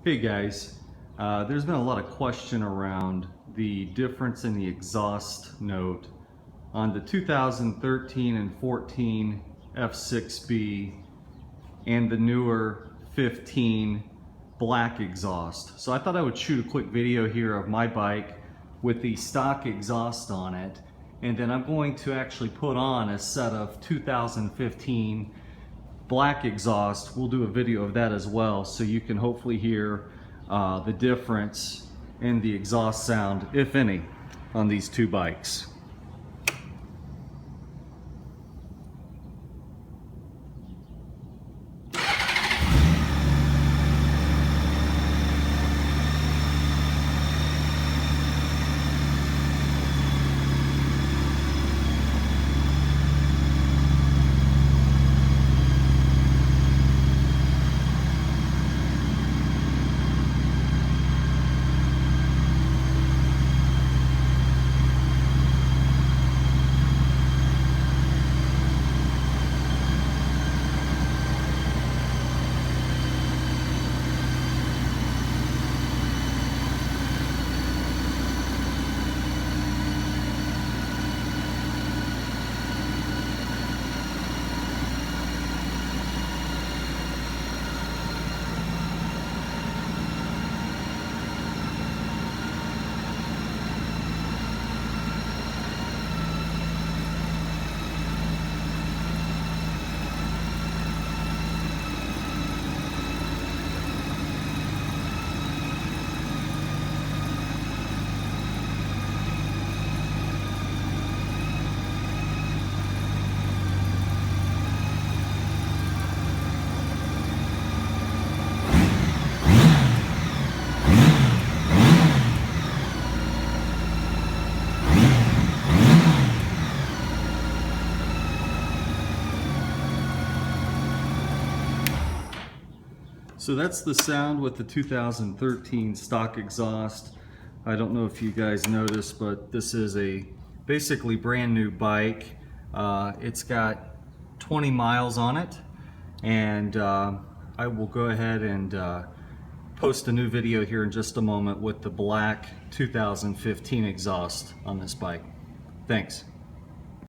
Hey guys, there's been a lot of question around the difference in the exhaust note on the 2013 and 14 F6B and the newer 15 black exhaust. So I thought I would shoot a quick video here of my bike with the stock exhaust on it, and then I'm going to actually put on a set of 2015 black exhaust. We'll do a video of that as well, so you can hopefully hear the difference in the exhaust sound, if any, on these two bikes. So that's the sound with the 2013 stock exhaust. I don't know if you guys noticed, but this is a basically brand new bike. It's got 20 miles on it, and I will go ahead and post a new video here in just a moment with the black 2015 exhaust on this bike. Thanks.